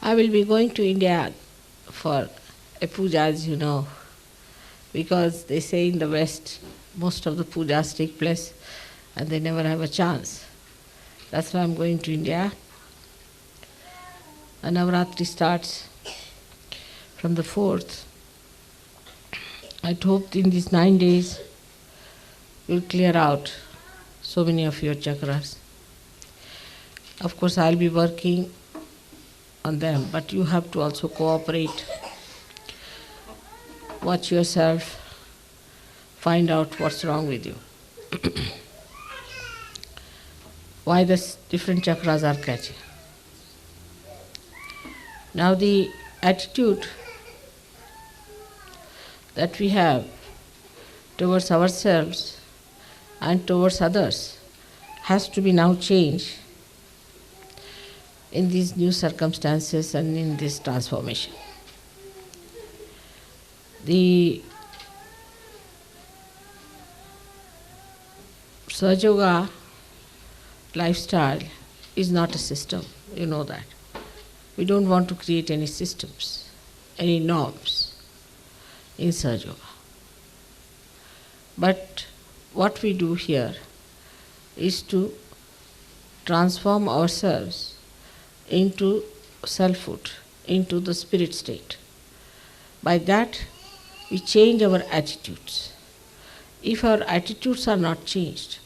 I will be going to India for a puja, as you know, because they say in the West most of the pujas take place and they never have a chance. That's why I'm going to India. And Navratri starts from the 4th. I hope in these 9 days you'll clear out so many of your chakras. Of course, I'll be working on them, but you have to also cooperate. Watch yourself, find out what's wrong with you. Why the different chakras are catching. Now the attitude that we have towards ourselves and towards others has to be now changed in these new circumstances and in this transformation. The Sahaja Yoga lifestyle is not a system, you know that. We don't want to create any systems, any norms in Sahaja Yoga. But what we do here is to transform ourselves into selfhood, into the spirit state. By that, we change our attitudes. If our attitudes are not changed,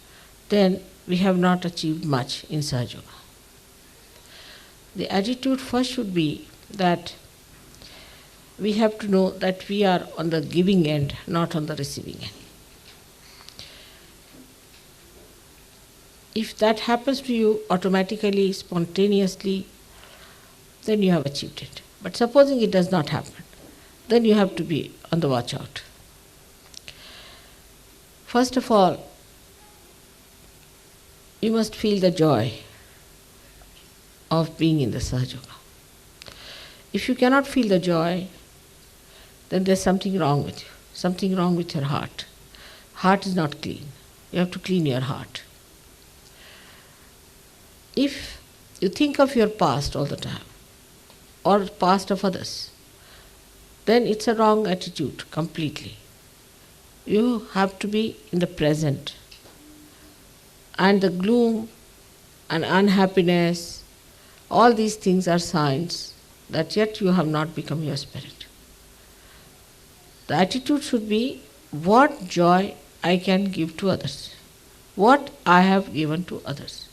then we have not achieved much in Sahaja Yoga. The attitude first should be that we have to know that we are on the giving end, not on the receiving end. If that happens to you automatically, spontaneously, then you have achieved it. But supposing it does not happen, then you have to be on the watch out. First of all, you must feel the joy of being in the Sahaja Yoga. If you cannot feel the joy, then there's something wrong with you, something wrong with your heart. Heart is not clean. You have to clean your heart. If you think of your past all the time, or past of others, then it's a wrong attitude completely. You have to be in the present. And the gloom and unhappiness, all these things are signs that yet you have not become your spirit. The attitude should be, what joy I can give to others, what I have given to others.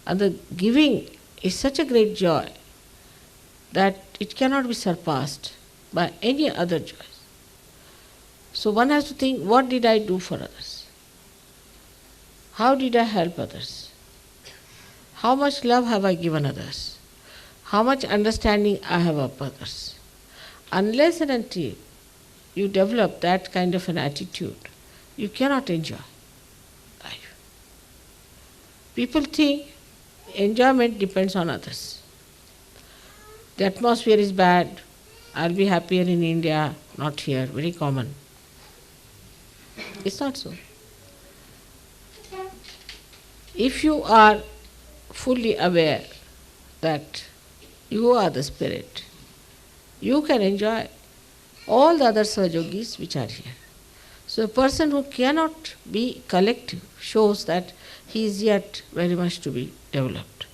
And the giving is such a great joy that it cannot be surpassed by any other joy. So one has to think, what did I do for others? How did I help others? How much love have I given others? How much understanding I have of others? Unless and until you develop that kind of an attitude, you cannot enjoy life. People think enjoyment depends on others. The atmosphere is bad, I'll be happier in India, not here, very common. It's not so. If you are fully aware that you are the spirit, you can enjoy all the other Sahajogis which are here. So a person who cannot be collective shows that he is yet very much to be developed.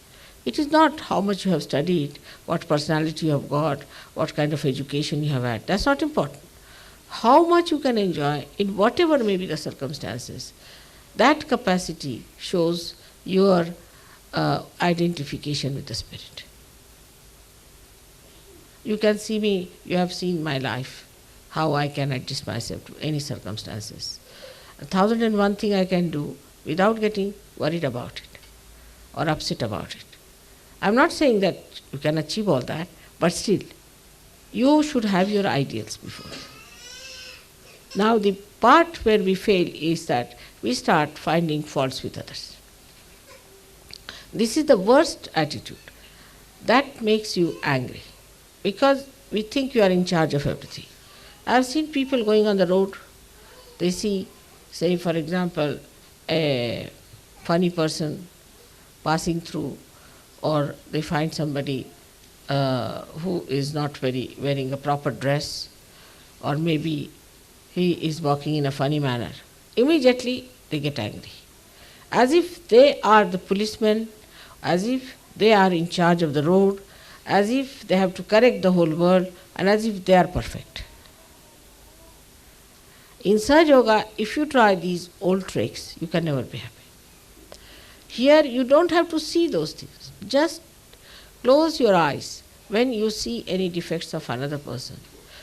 It is not how much you have studied, what personality you have got, what kind of education you have had. That's not important. How much you can enjoy in whatever may be the circumstances, that capacity shows your identification with the spirit. You can see me, you have seen my life, how I can adjust myself to any circumstances. 1,001 thing I can do without getting worried about it or upset about it. I'm not saying that you can achieve all that, but still, you should have your ideals before. Now the part where we fail is that we start finding faults with others. This is the worst attitude. That makes you angry because we think you are in charge of everything. I have seen people going on the road, they see, say for example, a funny person passing through, or they find somebody who is not wearing a proper dress, or maybe he is walking in a funny manner, immediately they get angry. As if they are the policemen, as if they are in charge of the road, as if they have to correct the whole world, and as if they are perfect. In Sahaja Yoga, if you try these old tricks, you can never be happy. Here you don't have to see those things. Just close your eyes when you see any defects of another person.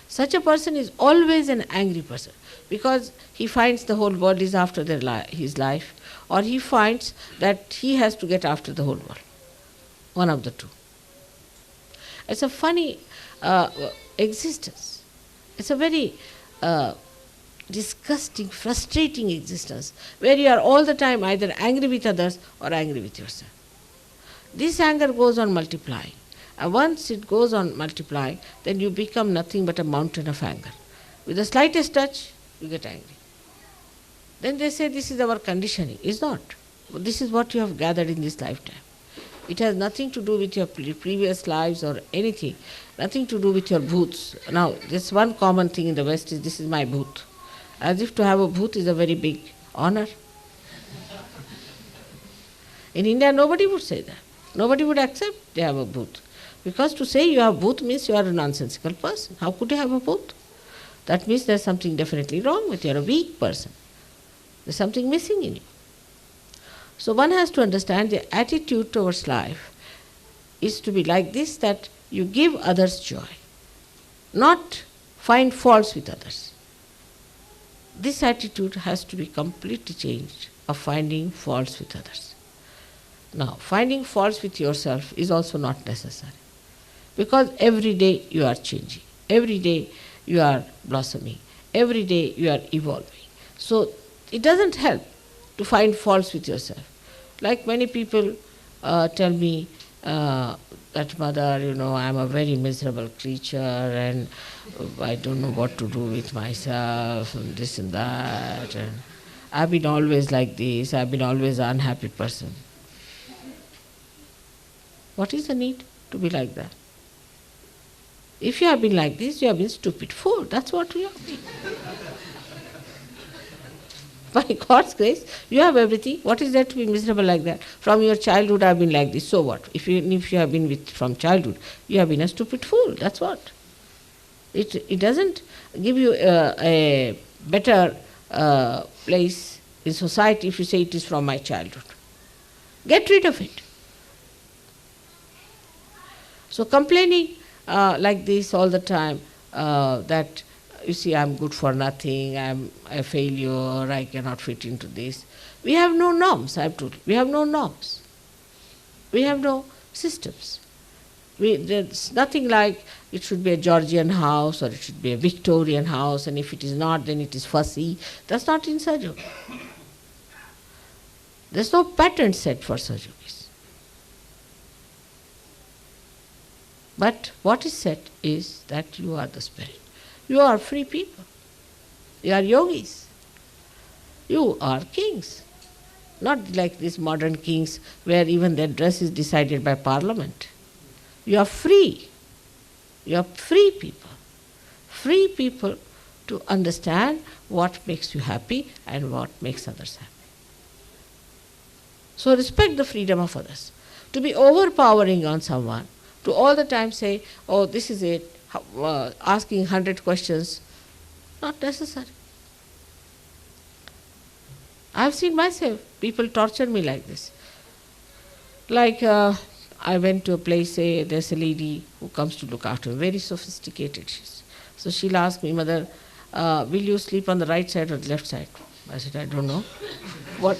Such a person is always an angry person, because he finds the whole world is after his life, or he finds that he has to get after the whole world. One of the two. It's a funny existence. It's a very disgusting, frustrating existence, where you are all the time either angry with others or angry with yourself. This anger goes on multiplying. And once it goes on multiplying, then you become nothing but a mountain of anger. With the slightest touch, you get angry. Then they say this is our conditioning. It's not. This is what you have gathered in this lifetime. It has nothing to do with your previous lives or anything. Nothing to do with your bhoots. Now, this one common thing in the West is, this is my bhoot. As if to have a bhoot is a very big honor. In India, nobody would say that. Nobody would accept they have a bhoot. Because to say you have bhoot means you are a nonsensical person. How could you have a bhoot? That means there's something definitely wrong with you. You're a weak person. There's something missing in you. So one has to understand the attitude towards life is to be like this, that you give others joy, not find faults with others. This attitude has to be completely changed, of finding faults with others. Now, finding faults with yourself is also not necessary, because every day you are changing, every day you are blossoming, every day you are evolving. So it doesn't help to find faults with yourself. Like many people tell me that, Mother, I'm a very miserable creature and I don't know what to do with myself and this and that. And I've been always like this, I've been always an unhappy person. What is the need to be like that? If you have been like this, you have been stupid fool. That's what you have been. By God's grace, you have everything. What is there to be miserable like that? From your childhood, I have been like this. So what? If you have been from childhood, you have been a stupid fool. That's what. It doesn't give you a better place in society if you say it is from my childhood. Get rid of it. So complaining like this all the time, that you see, I'm good for nothing, I'm a failure, I cannot fit into this. We have no norms, I have told you. We have no norms. We have no systems. There's nothing like it should be a Georgian house or it should be a Victorian house, and if it is not, then it is fussy. That's not in Sahaja Yoga. There's no pattern set for Sahaja Yogis. But what is said is that you are the spirit. You are free people. You are yogis. You are kings. Not like these modern kings where even their dress is decided by parliament. You are free. You are free people. Free people to understand what makes you happy and what makes others happy. So respect the freedom of others. To be overpowering on someone, to all the time say, oh, this is it, asking 100 questions, not necessary. I've seen myself, people torture me like this. Like I went to a place, say, there's a lady who comes to look after me, very sophisticated she is. So she'll ask me, Mother, will you sleep on the right side or the left side? I said, I don't know. What?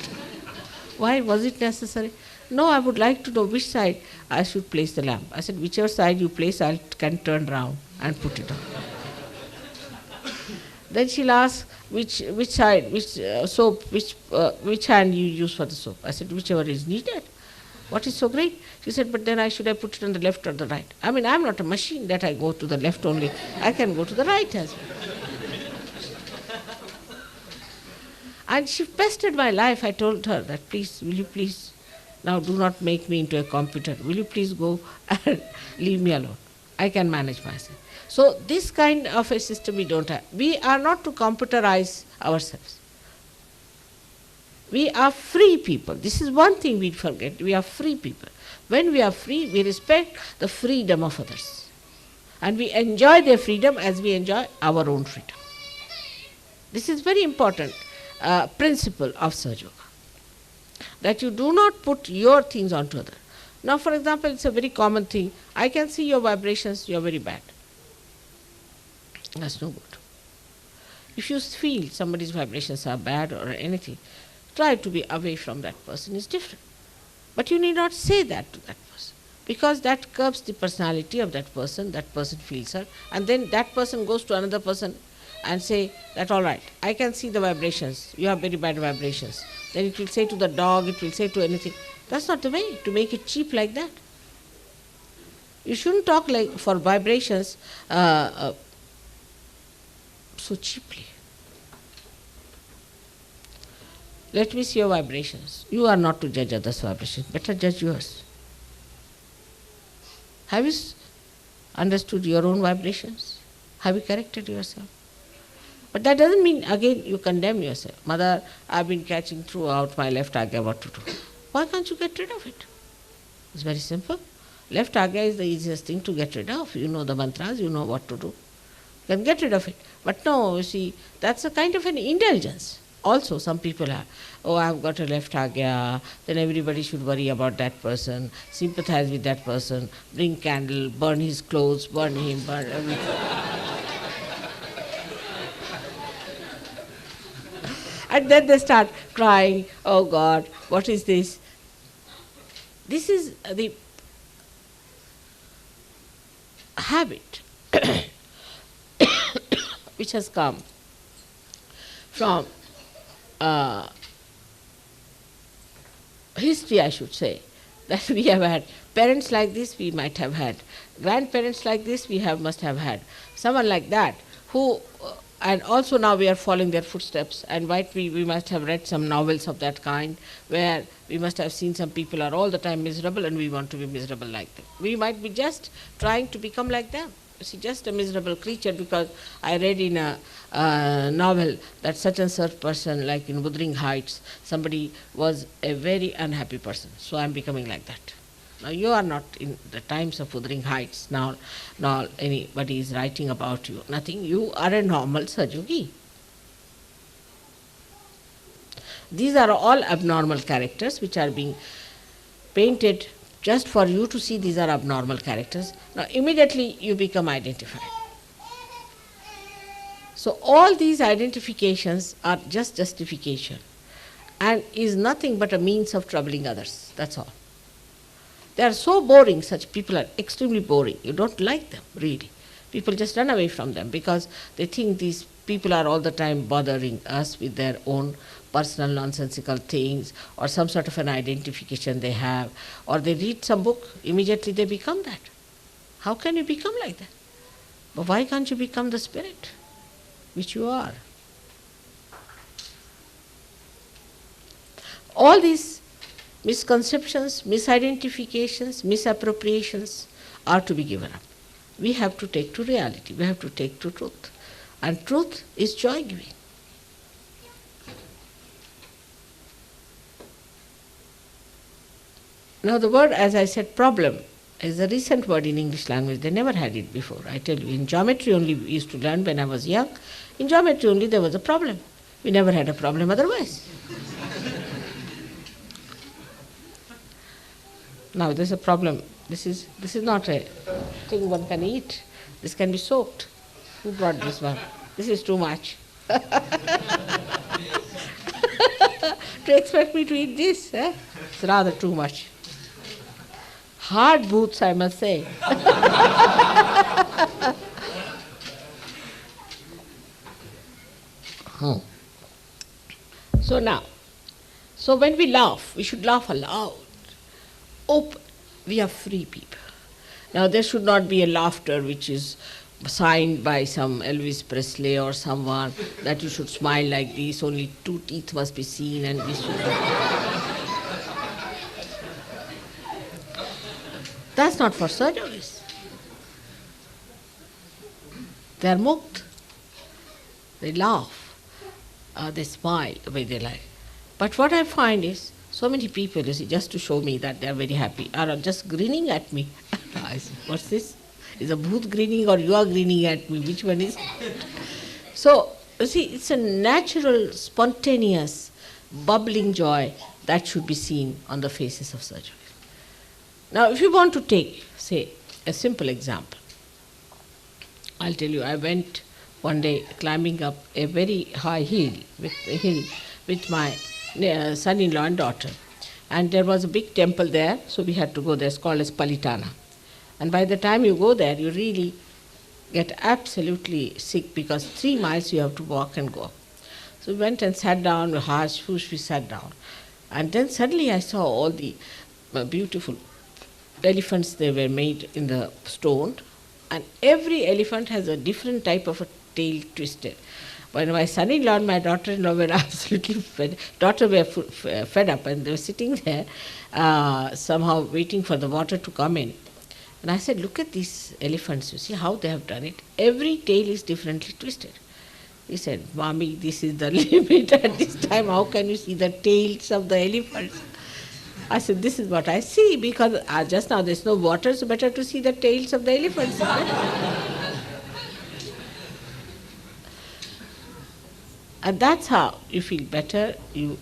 Why was it necessary? No, I would like to know which side I should place the lamp. I said, whichever side you place, I can turn round and put it on. Then she'll ask which side, which soap, which hand you use for the soap. I said, whichever is needed. What is so great? She said, but then I should have put it on the left or the right. I mean, I'm not a machine that I go to the left only. I can go to the right as well. And she pestered my life. I told her that, please, will you please Now do not make me into a computer. Will you please go and leave me alone? I can manage myself. So this kind of a system we don't have. We are not to computerize ourselves. We are free people. This is one thing we forget. We are free people. When we are free, we respect the freedom of others. And we enjoy their freedom as we enjoy our own freedom. This is very important principle of Sahaja Yoga. That you do not put your things onto others. Now, for example, it's a very common thing. I can see your vibrations, you are very bad. That's no good. If you feel somebody's vibrations are bad or anything, try to be away from that person. It's different. But you need not say that to that person, because that curbs the personality of that person feels hurt, and then that person goes to another person and say that, all right, I can see the vibrations, you have very bad vibrations. Then it will say to the dog, it will say to anything. That's not the way to make it cheap like that. You shouldn't talk like for vibrations so cheaply. Let me see your vibrations. You are not to judge others' vibrations, better judge yours. Have you understood your own vibrations? Have you corrected yourself? But that doesn't mean, again, you condemn yourself. Mother, I've been catching throughout my left agya what to do. Why can't you get rid of it? It's very simple. Left agya is the easiest thing to get rid of. You know the mantras, you know what to do. You can get rid of it. But no, you see, that's a kind of an indulgence. Also, some people have, oh, I've got a left agya, then everybody should worry about that person, sympathize with that person, bring candle, burn his clothes, burn him, burn everything. And then they start crying, oh God, what is this? This is the habit which has come from history, I should say, that we have had parents like this, we might have had grandparents like this, we must have had someone like that who and also now we are following their footsteps, and we must have read some novels of that kind where we must have seen some people are all the time miserable and we want to be miserable like them. We might be just trying to become like them. You see, just a miserable creature because I read in a novel that such and such person, like in Wuthering Heights, somebody was a very unhappy person, so I am becoming like that. Now you are not in the times of Wuthering Heights, now anybody is writing about you, nothing. You are a normal Sahaja Yogi. These are all abnormal characters which are being painted just for you to see these are abnormal characters. Now immediately you become identified. So all these identifications are just justification and is nothing but a means of troubling others, that's all. They are so boring, such people are extremely boring. You don't like them, really. People just run away from them because they think these people are all the time bothering us with their own personal nonsensical things or some sort of an identification they have, or they read some book, immediately they become that. How can you become like that? But why can't you become the spirit which you are? All these misconceptions, misidentifications, misappropriations are to be given up. We have to take to reality, we have to take to truth. And truth is joy-giving. Now the word, as I said, problem, is a recent word in English language. They never had it before. I tell you, in geometry only we used to learn when I was young. In geometry only there was a problem. We never had a problem otherwise. Now there's a problem. This is not a thing one can eat. This can be soaked. Who brought this one? This is too much. To expect me to eat this, it's rather too much. Hard boots, I must say. So when we laugh, we should laugh aloud. Open. We are free people. Now there should not be a laughter which is signed by some Elvis Presley or someone that you should smile like this, only 2 teeth must be seen and this should That's not for surgeries. They are mukt. They laugh, they smile the way they like. But what I find is, so many people, you see, just to show me that they are very happy, are just grinning at me. I say, what's this? Is a bhoot grinning or you are grinning at me? Which one is it? So, you see, it's a natural, spontaneous, bubbling joy that should be seen on the faces of surgeons. Now, if you want to take, say, a simple example, I'll tell you, I went one day climbing up a very high hill with my son-in-law and daughter. And there was a big temple there, so we had to go there. It's called as Palitana. And by the time you go there, you really get absolutely sick because 3 miles you have to walk and go. So we went and sat down, we sat down. And then suddenly I saw all the beautiful elephants. They were made in the stone. And every elephant has a different type of a tail twisted. When my son-in-law and my daughter-in-law were absolutely fed up, and they were sitting there somehow waiting for the water to come in. And I said, look at these elephants, you see how they have done it. Every tail is differently twisted. He said, Mommy, this is the limit at this time. How can you see the tails of the elephants? I said, this is what I see, because just now there's no water, so better to see the tails of the elephants. And that's how you feel better, you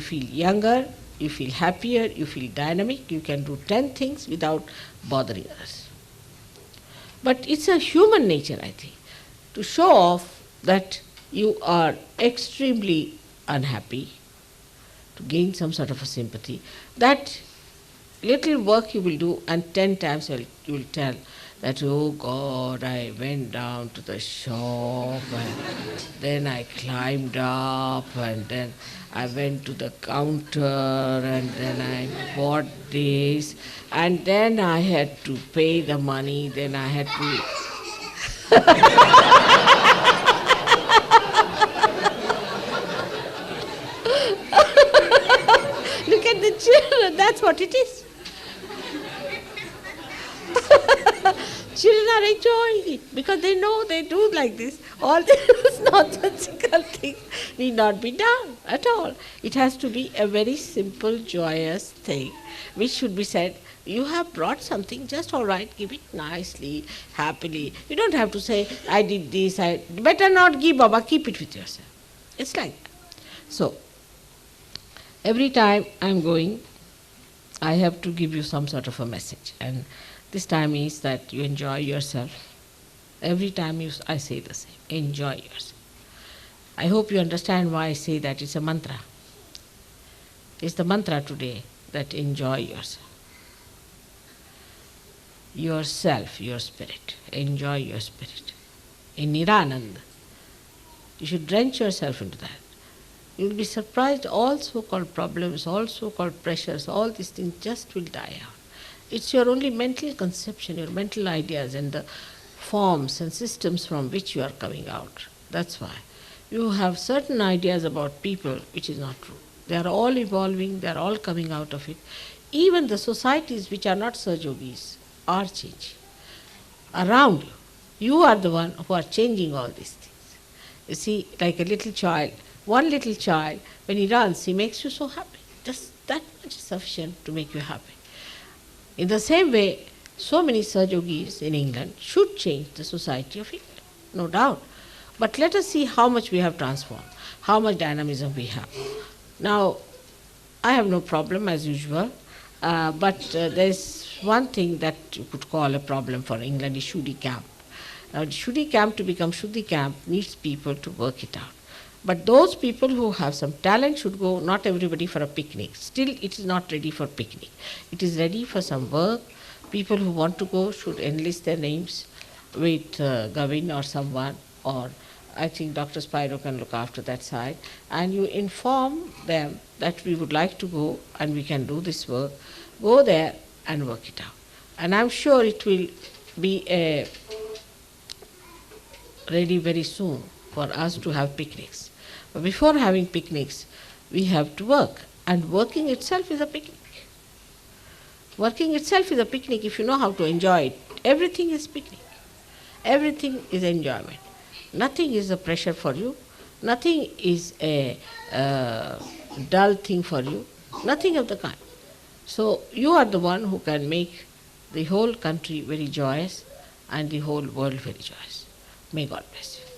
feel younger, you feel happier, you feel dynamic, you can do 10 things without bothering others. But it's a human nature, I think, to show off that you are extremely unhappy, to gain some sort of a sympathy. That little work you will do, and 10 times you will tell that, oh God, I went down to the shop, and then I climbed up, and then I went to the counter, and then I bought this, and then I had to pay the money, then I had to... Look at the children, that's what it is. Children are enjoying it because they know they do like this. All these nonsensical things need not be done at all. It has to be a very simple, joyous thing which should be said, you have brought something, just all right, give it nicely, happily. You don't have to say, I did this, better not give, Baba, keep it with yourself. It's like that. So, every time I'm going, I have to give you some sort of a message. And this time is that you enjoy yourself. Every time I say the same, enjoy yourself. I hope you understand why I say that. It's a mantra. It's the mantra today, that enjoy yourself. Yourself, your spirit. Enjoy your spirit. In Niranand, you should drench yourself into that. You will be surprised, all so-called problems, all so-called pressures, all these things just will die out. It's your only mental conception, your mental ideas and the forms and systems from which you are coming out. That's why. You have certain ideas about people which is not true. They are all evolving, they are all coming out of it. Even the societies which are not Sahajogis are changing. Around you, you are the one who are changing all these things. You see, like a little child, one little child, when he runs, he makes you so happy. Just that much is sufficient to make you happy. In the same way, so many Sahajogis in England should change the society of England, no doubt. But let us see how much we have transformed, how much dynamism we have. Now, I have no problem as usual, but there is one thing that you could call a problem for England, is Shuddhi camp. Now, the Shuddhi camp to become Shuddhi camp needs people to work it out. But those people who have some talent should go, not everybody for a picnic. Still, it is not ready for picnic. It is ready for some work. People who want to go should enlist their names with Gavin or someone, or I think Dr. Spiro can look after that side. And you inform them that we would like to go and we can do this work. Go there and work it out. And I'm sure it will be ready very soon for us to have picnics. But before having picnics, we have to work. And working itself is a picnic. Working itself is a picnic if you know how to enjoy it. Everything is picnic. Everything is enjoyment. Nothing is a pressure for you. Nothing is a dull thing for you. Nothing of the kind. So you are the one who can make the whole country very joyous and the whole world very joyous. May God bless you.